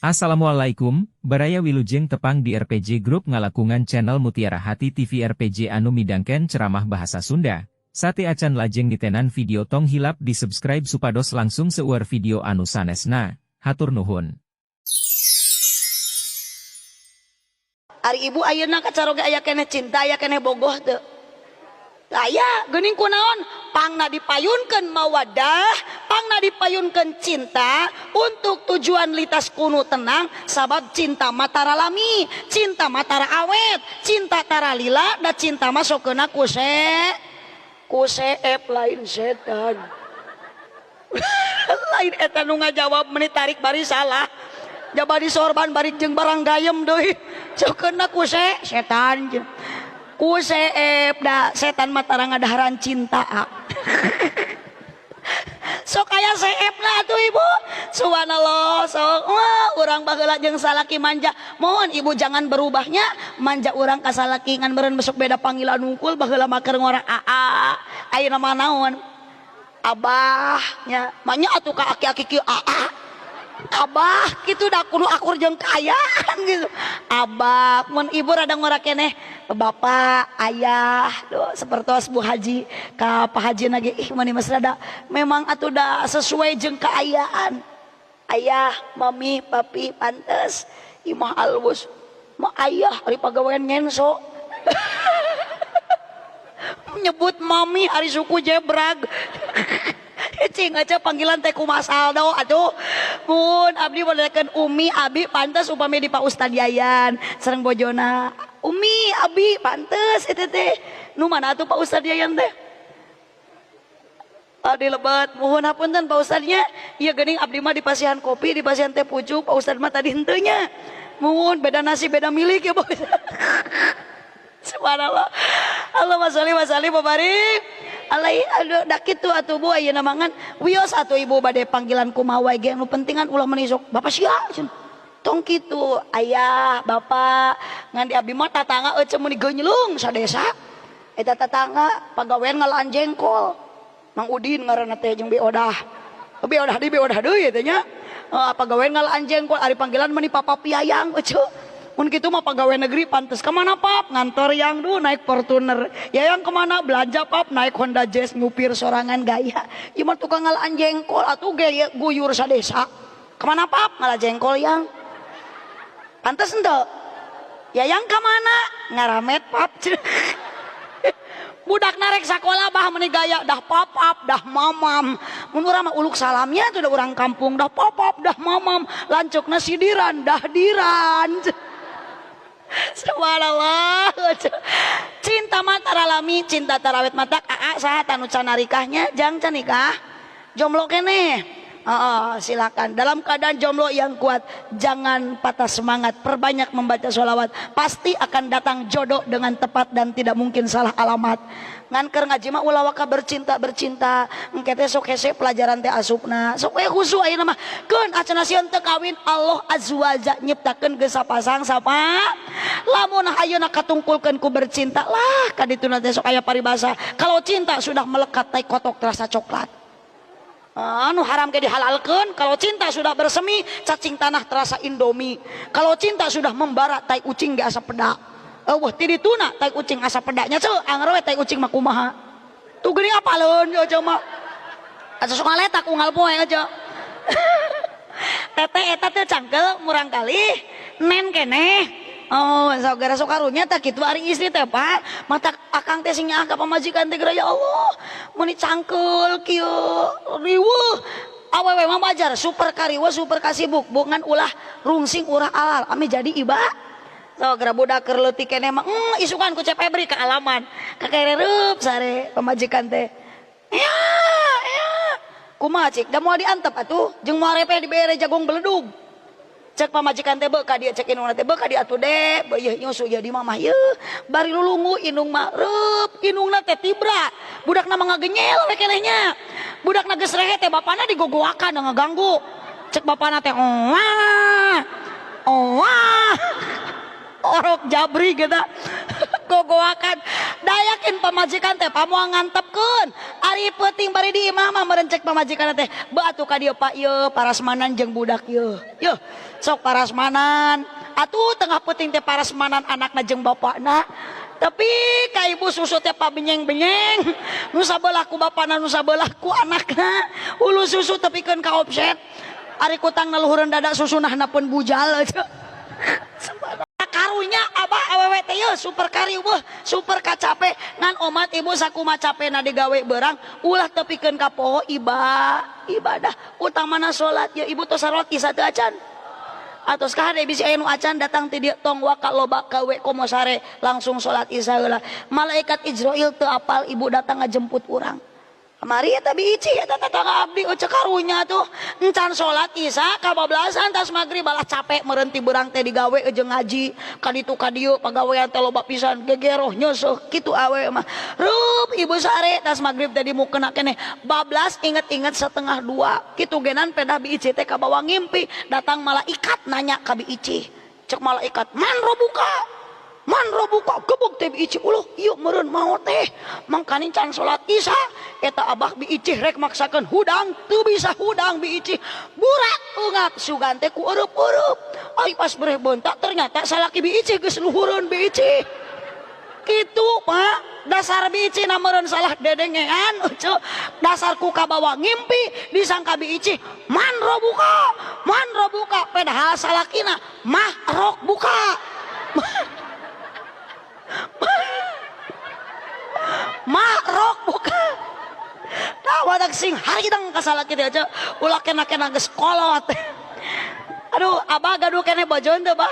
Assalamualaikum, baraya wilujeng tepang di RPG Group ngalakungan channel Mutiara Hati TV RPG anu midangken ceramah bahasa Sunda. Sate acan lajeng ditenan video tong hilap di subscribe supados langsung seueur video anu sanesna. Hatur nuhun. Ari ibu ayeuna kacaroge aya keneh cinta aya keneh bogoh teu. Aya geuning kunaon pangna dipayunkeun mawaddah, pangna dipayunkeun cinta untuk tujuan litas kunu tenang sabab cinta mata ralami, cinta mata awet, cinta tara lila da cinta masukkeuna ku seep lain setan. Lain eta nu ngajawab meuni tarik bari salah. Jabari sorban bari jeung barang gayem deui. Sukkeuna ku setan. Ku seep da setan mata ngadaharan cinta. Sok aya seep lah atuh ibu. Subhanallah sok urang baheula jeung salaki manja. Mohon ibu jangan berubahnya manja urang ka salaki ngan meureun besok beda panggilan unggul baheula mah keur ngora aa. Ayeuna mah naon? Abah nya. Manya atuh ka aki-aki kieu aa. Abah gitu dah kudu akur jeung kaayaan gitu. Abah mun ibu rada ngora keneh bapak ayah doh sapertos Bu Haji ka Pak Haji nage ih mani mas rada memang atuh da sesuai jeung kaayaan. Ayah mami papi pantes imah alus mah ayah ari pagawean ngenso. Nyebut mami hari suku jebrag. Cing aja panggilan teh kumaha saldo atuh. Mun abdi modelkeun Umi abi pantes upami di Pak Ustad Yayan sareng bojona. Umi abi pantes eta teh. Nu mana atuh Pak Ustad Yayan teh? Adi lebat mohon hapunten Pak Ustadnya. Ieu geuning abdi mah di pasihan kopi, di pasihan teh pucuk, Pak Ustad mah tadi henteu nya. Mohon beda nasi beda milik ya Pak. Subhanallah. Allahumma sholli wa sallim wa barik. Alai aduh dak kitu atuh Bu ayeuna mangan wios atuh ibu bade panggilan kumaha wae ge anu pentingan ulah menisok bapak sia tong kitu ayah bapak ngan di abdi mah tatangga euceun mun geunylung sadesa eta tatangga pagawean ngalaan jengkol Mang Udin ngaranna teh jeung Beodah di Beodah deui teh nya pagawean ngalaan jengkol ari panggilan meni papa piayang euceun. Mun kitu mah pegawai negeri pantes kemana pap ngantor yang dulu naik Fortuner ya yang kemana belanja pap naik Honda Jazz ngupir sorangan gaya ieu mah tukang ngalaan jengkol atuh ge guyur sadesa kemana pap ngalah jengkol yang pantes henteu ya yang kemana ngaramet pap. Budak narek sakola bah meuni gaya dah papap dah mamam mun urang mah uluk salamnya tuh da urang kampung dah papap dah mamam lancukna sidiran dah diran. Subhanallah. Cinta mata ralami, cinta tarawet mata aa saha tanu can nikahnya jang can nikah jomblo keneh. Silakan dalam keadaan jomblo yang kuat jangan patah semangat, perbanyak membaca sholawat pasti akan datang jodoh dengan tepat dan tidak mungkin salah alamat. Ngan keur ngaji mah ulah waka bercinta engke teh sok hese pelajaran teh asupna sok we khusu ayeuna mah keun acan sieun teu kawin Allah azza wajalla nyiptakeun geus sapasang sapa lamun ayeuna katungkulkeun ku bercinta lah kadituna teh sok aya paribasa kalau cinta sudah melekat tai kotok rasa coklat. Anu haram ke dihalalkan. Kalau cinta sudah bersemi cacing tanah terasa indomie. Kalau cinta sudah membara tai ucing ge asa peda. Eueuh ti dituna tai ucing asa pedanya ceu anger we tai ucing mah kumaha. Tu geuning apaleun aja mah. Asa sok ngaletak unggal poe aja. Tete eta teh cangkel murang kali nen keneh. Oh, saudara sok karunya tak kitu ari istri teh Pak. Mata akang teh sing nyaah ka pamajikan teh ya Allah. Muni cangkeul kieu riweuh. Awewe mah bajar super kariweuh super kasibuk ngan ulah rungsing urang alal ame jadi iba. Saudara budak keur leutik keneh mah isukan ku Cep Febri ka alaman. Kakereup sare pamajikan teh. Ya. Kumaha cik da moal diantep atuh jeung moal repe dibere jagung beledug. Cek pamajikan teh ka dia cek inungna teh ka dia atuh deh beuh nyusu jadi mamah yeuh bari lulungu inung mah reup inungna teh tibra budakna mah ngagenyel we kenehnya budakna geus rehe teh bapana digogoakan ngaganggu cek bapana teh orok jabri gitu gogoakan dayakin pamajikan teh pamoal ngantepkeun Ari penting bari di imah mah merencek pamajikan teh batu ka dieu Pak ieu parasmanan jeung budak ieu sok parasmanan atuh tengah penting teh parasmanan anakna jeung bapakna tapi ka ibu susu teh pabenyeng-benyeng nu sabelah ku bapana nu sabelah ku anakna ulu susu tepikeun ka offset ari kutang naluhureun dada susunahna pun bujal karunya abah awewe teh super kari super kacape ngan omat ibu sakumaha capena digawe berang ulah tepikeun ka poho ibadah utamana salat ya ibu tos salat isya teu acan atos kahade bisi aya nu acan datang ti dieu tong waka loba kawe komosare langsung salat isya heula malaikat Israil teu apal ibu datang ngajemput urang mari eta biji eta tetangga abdi cek karunya tuh encan salat isya kabablasan tas magrib balah capek meureun ti beurang teh digawe jeung ngaji kaditu ka dieu pagawean teh loba pisan gegeroh nyeusuh kitu awe mah rup ibu sare tas magrib teh dimukeuna keneh bablas inget-inget setengah dua kitu genan pedah biji teh ka bawah ngimpi datang malaikat nanya ka biji cek malaikat man robuka gebuk teh biici uluh yuk meureun mau teh mangkani can salat isya eta abah biici rek maksakeun hudang teu bisa hudang biici burak ungap sugan teh ku eueup-eueup ai pas beureuh beuntak ternyata salaki biici geus luhureun biici kitu Pak dasar biici na meureun salah dedengean dasar ku ka bawah ngimpi disangka biici man robuka padahal salakina mah rok buka Makrok buka wadak sing haridang kasalaki teh aja ulah kena geus kolot aduh abah gaduh kene bojoan teh bah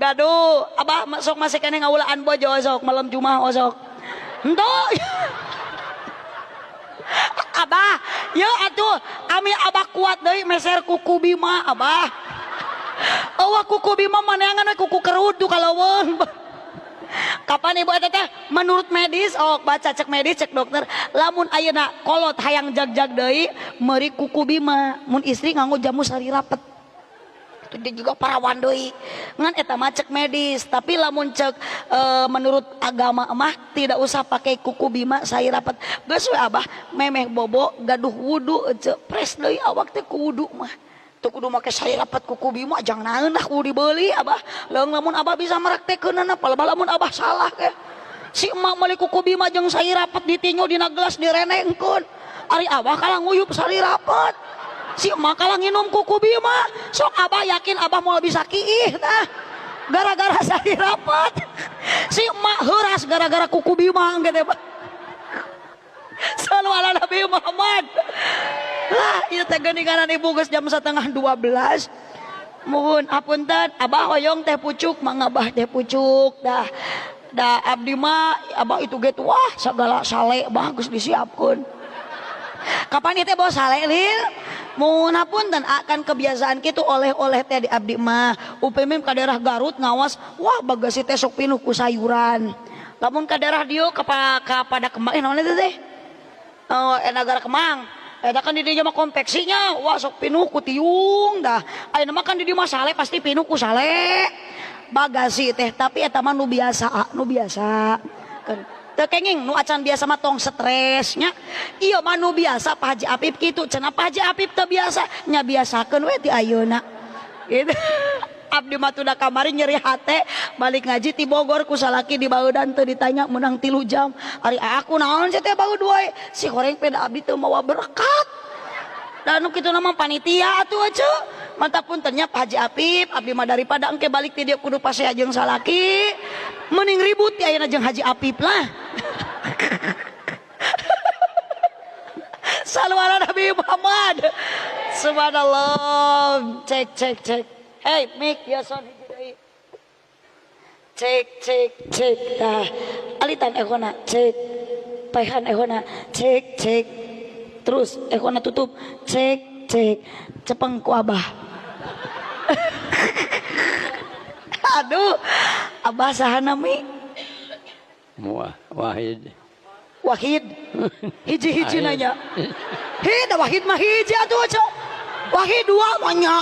gaduh abah sok masih kene ngaulaan bojo sok malam Jumat sok henteu abah yeuh atuh kami abah kuat deui meser kuku Bima abah eueuh kuku Bima maneangan kuku kerudu kaleuweung kapan ibu eta teh menurut medis baca cek medis cek dokter lamun ayeuna kolot hayang jag-jag deui meuri kuku Bima mun istri nganggo jamu sari rapet itu juga parawan deui ngan eta mah cek medis tapi lamun cek menurut agama mah tidak usah pakai kuku Bima sari rapet geus we abah memeh bobo gaduh wudu pres deui awak teh ku wudu mah tuh kudu make sari rapat kuku Bima jang naeun dah kudu dibeli abah leung lamun abah bisa meraktekeunana palaban lamun abah salah ke si emak meuli kuku Bima jeung sari rapat ditinyu dina gelas direnengkeun ari abah kalah nguyup sari rapat si emak kalah nginum kuku Bima sok abah yakin abah moal bisa kiih tah gara-gara sari rapat si emak heuras gara-gara kuku Bima gede bah sallu ala Nabi Muhammad lah ieu teh geuninganan ibu geus jam 11:30 muhun hapunten abah hoyong teh pucuk mangga abah teh pucuk dah abdi mah abah itu ge wah sagala sale bagus disiapkeun kapan ieu teh bawa sale lil muhun hapunten akan kebiasaan kitu oleh-oleh teh di abdi mah upami ka daerah Garut ngawas wah bagasi teh sok pinuh ku sayuran lamun ka daerah dieu ka pada Kemang naon eta teh negara Kemang eta kan di dieu mah konveksinya wah sok pinuh ku tiung dah ayeuna mah kan di dieu mah sale pasti pinuh ku sale bagasi teh tapi eta mah nu biasa teu kenging nu acan biasa mah tong stresnya ieu mah nu biasa Pak Haji Apip kitu cenah Pak Haji Apip teu biasa nya biasakeun we ti ayeuna gitu abdi mah tuh da kamari nyeri hate balik ngaji ti Bogor ku salaki di baeudan teu ditanya menang 3 jam ari aku naon sih teh baeud wae si goreng peda abdi teu mawa berkat dan nu kitu mah panitia atuh aja mantap puntennya Pak Haji Apip abdi mah daripada engke balik ti dieu kudu pasea jeung salaki mending ribut ti ayeuna jeung Haji Apip lah sallu ala Nabi Muhammad subhanallah cek hey, make your son cek dah alitan ekona cek paihan ekona cek terus ekona tutup cek cepeng ku abah aduh abah sahana mi Wahid hiji nanya da Wahid mah hiji atuh cok Wahid dua mah nya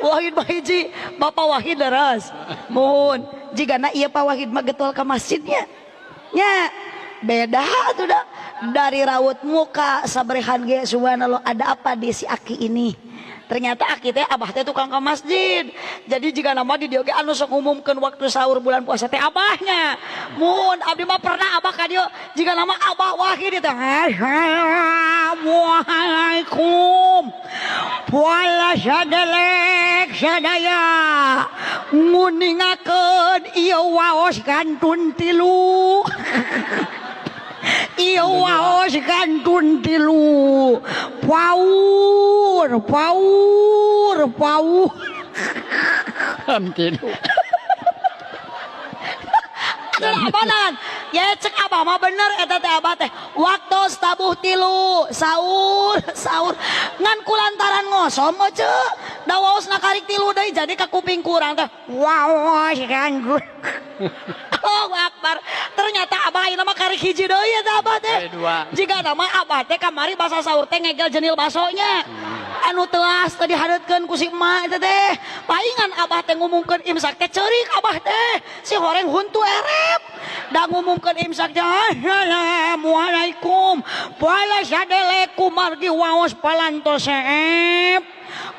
Wahid mah hiji Bapak Wahid leres mohon jika ieu Pak Wahid mah getol ka masjidnya nya beda tuh dah Dari raut muka sabrehan ge subhanallah, ada apa di si Aki ini? Ternyata Aki teh abah teh tukang ke masjid. Jadi jika nama di dia ge anu sok ngumumkeun waktu sahur bulan puasa teh abahnya. Mun abdi mah pernah abah ka dieu jika nama abah wahid teh. Assalamualaikum. Puala sadelek sadaya. Nguningakeun ieu waos kantun tilu. Iya waos kantun tilu. Paur. Tilu. Abanan, ya cek abah mah bener eta teh abah teh. Waktu tabuh tilu sahur ngan kulantaran ngosom aja. Da waosna karik tilu deui jadi ka kuping kurang teh. Waos kantun. Allahu Akbar. Ternyata abah ieu mah karik hiji deui eta abah teh. Jika nama abah teh kamari basa sahur teh ngegel jenil basonya. Anu teas tadi dihadeutkeun ku si emak eta teh. Paingan abah teh ngumumkeun imsak teh ceurik abah teh. Si horeng huntu erep. Da ngumumkeun imsak teh assalamualaikum. Poala sadelek kumargi waos palantos seep.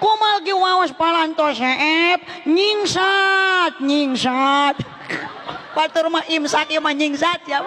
Kumargi waos palantos seep. Nyingsat. Batur mah imsak ieu mah nyingsat ya.